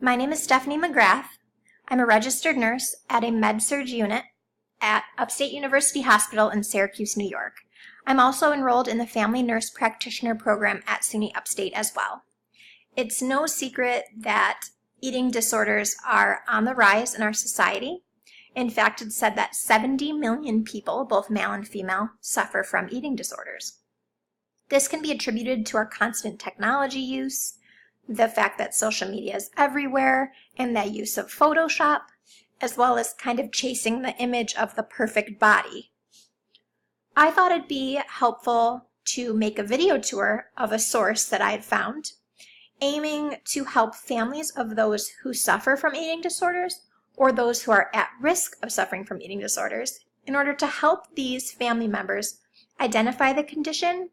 My name is Stephanie McGrath. I'm a registered nurse at a med-surg unit at Upstate University Hospital in Syracuse, New York. I'm also enrolled in the Family Nurse Practitioner program at SUNY Upstate as well. It's no secret that eating disorders are on the rise in our society. In fact, it's said that 70 million people, both male and female, suffer from eating disorders. This can be attributed to our constant technology use, the fact that social media is everywhere, and that use of Photoshop, as well as kind of chasing the image of the perfect body. I thought it'd be helpful to make a video tour of a source that I had found, aiming to help families of those who suffer from eating disorders or those who are at risk of suffering from eating disorders, in order to help these family members identify the condition,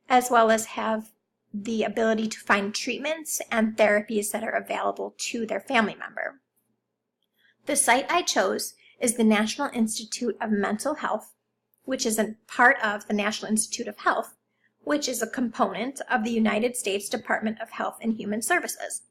as well as have the ability to find treatments and therapies that are available to their family member. The site I chose is the National Institute of Mental Health, which is a part of the National Institute of Health, which is a component of the United States Department of Health and Human Services.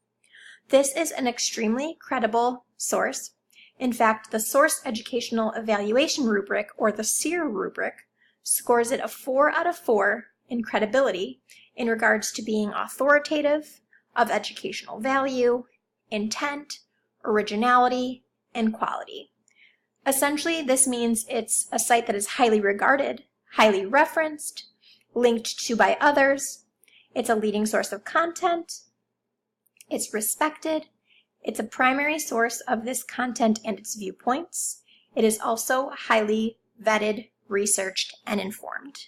This is an extremely credible source. In fact, the Source Educational Evaluation Rubric, or the SEER rubric, scores it a 4 out of 4 in credibility in regards to being authoritative, of educational value, intent, originality, and quality. Essentially, this means it's a site that is highly regarded, highly referenced, linked to by others, it's a leading source of content, it's respected, it's a primary source of this content and its viewpoints. It is also highly vetted, researched, and informed.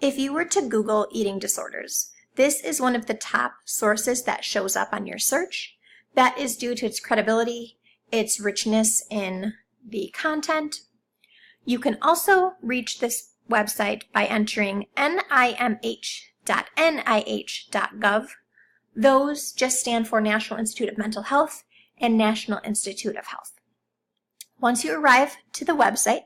If you were to Google eating disorders, this is one of the top sources that shows up on your search. That is due to its credibility, its richness in the content. You can also reach this website by entering nimh.nih.gov. Those just stand for National Institute of Mental Health and National Institute of Health. Once you arrive to the website,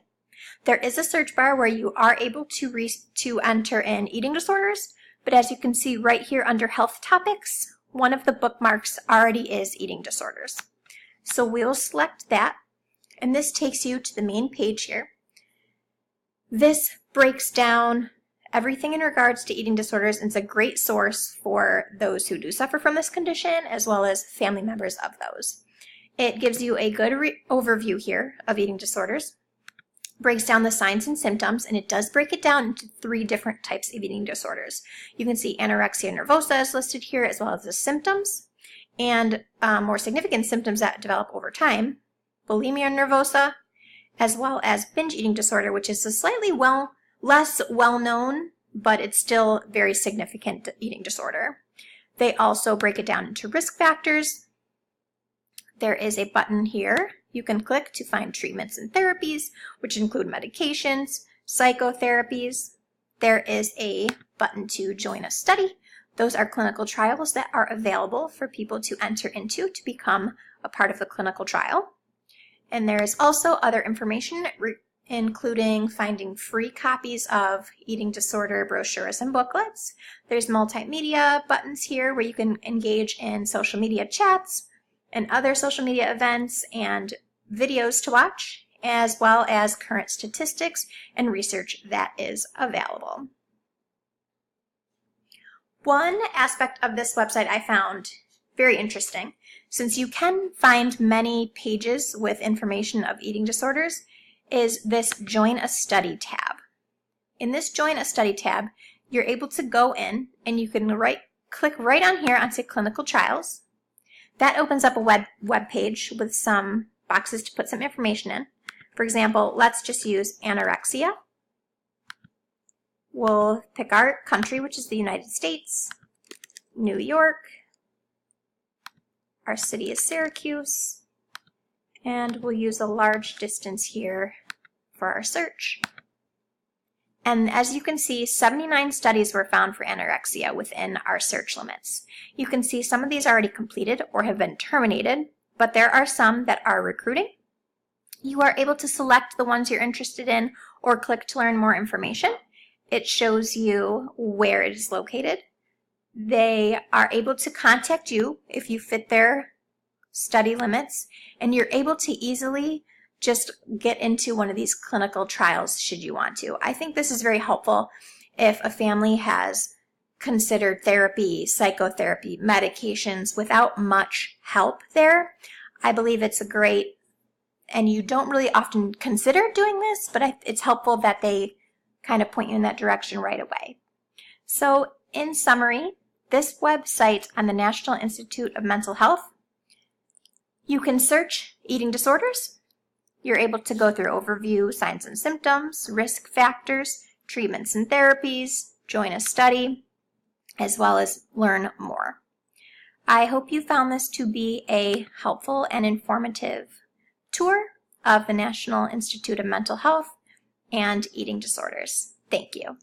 there is a search bar where you are able to enter in eating disorders, but as you can see right here under health topics, one of the bookmarks already is eating disorders. So we'll select that, and this takes you to the main page here. This breaks down everything in regards to eating disorders, and it's a great source for those who do suffer from this condition, as well as family members of those. It gives you a good overview here of eating disorders, breaks down the signs and symptoms, and it does break it down into 3 different types of eating disorders. You can see anorexia nervosa is listed here, as well as the symptoms, and more significant symptoms that develop over time, bulimia nervosa, as well as binge eating disorder, which is a slightly less well-known, but it's still very significant eating disorder. They also break it down into risk factors. There is a button here you can click to find treatments and therapies, which include medications, psychotherapies. There is a button to join a study. Those are clinical trials that are available for people to enter into to become a part of the clinical trial. And there is also other information, including finding free copies of eating disorder brochures and booklets. There's multimedia buttons here where you can engage in social media chats and other social media events and videos to watch, as well as current statistics and research that is available. One aspect of this website I found very interesting. Since you can find many pages with information of eating disorders, is this Join a Study tab. In this Join a Study tab, you're able to go in and you can click right on here onto clinical trials. That opens up a web page with some boxes to put some information in. For example, let's just use anorexia. We'll pick our country, which is the United States, New York. Our city is Syracuse. And we'll use a large distance here for our search. And as you can see, 79 studies were found for anorexia within our search limits. You can see some of these are already completed or have been terminated, but there are some that are recruiting. You are able to select the ones you're interested in or click to learn more information. It shows you where it is located. They are able to contact you if you fit their study limits, and you're able to easily just get into one of these clinical trials should you want to. I think this is very helpful if a family has considered therapy, psychotherapy, medications without much help there. I believe it's a great, and you don't really often consider doing this, but it's helpful that they kind of point you in that direction right away. So in summary, this website on the National Institute of Mental Health, you can search eating disorders. You're able to go through overview, signs and symptoms, risk factors, treatments and therapies, join a study, as well as learn more. I hope you found this to be a helpful and informative tour of the National Institute of Mental Health and eating disorders. Thank you.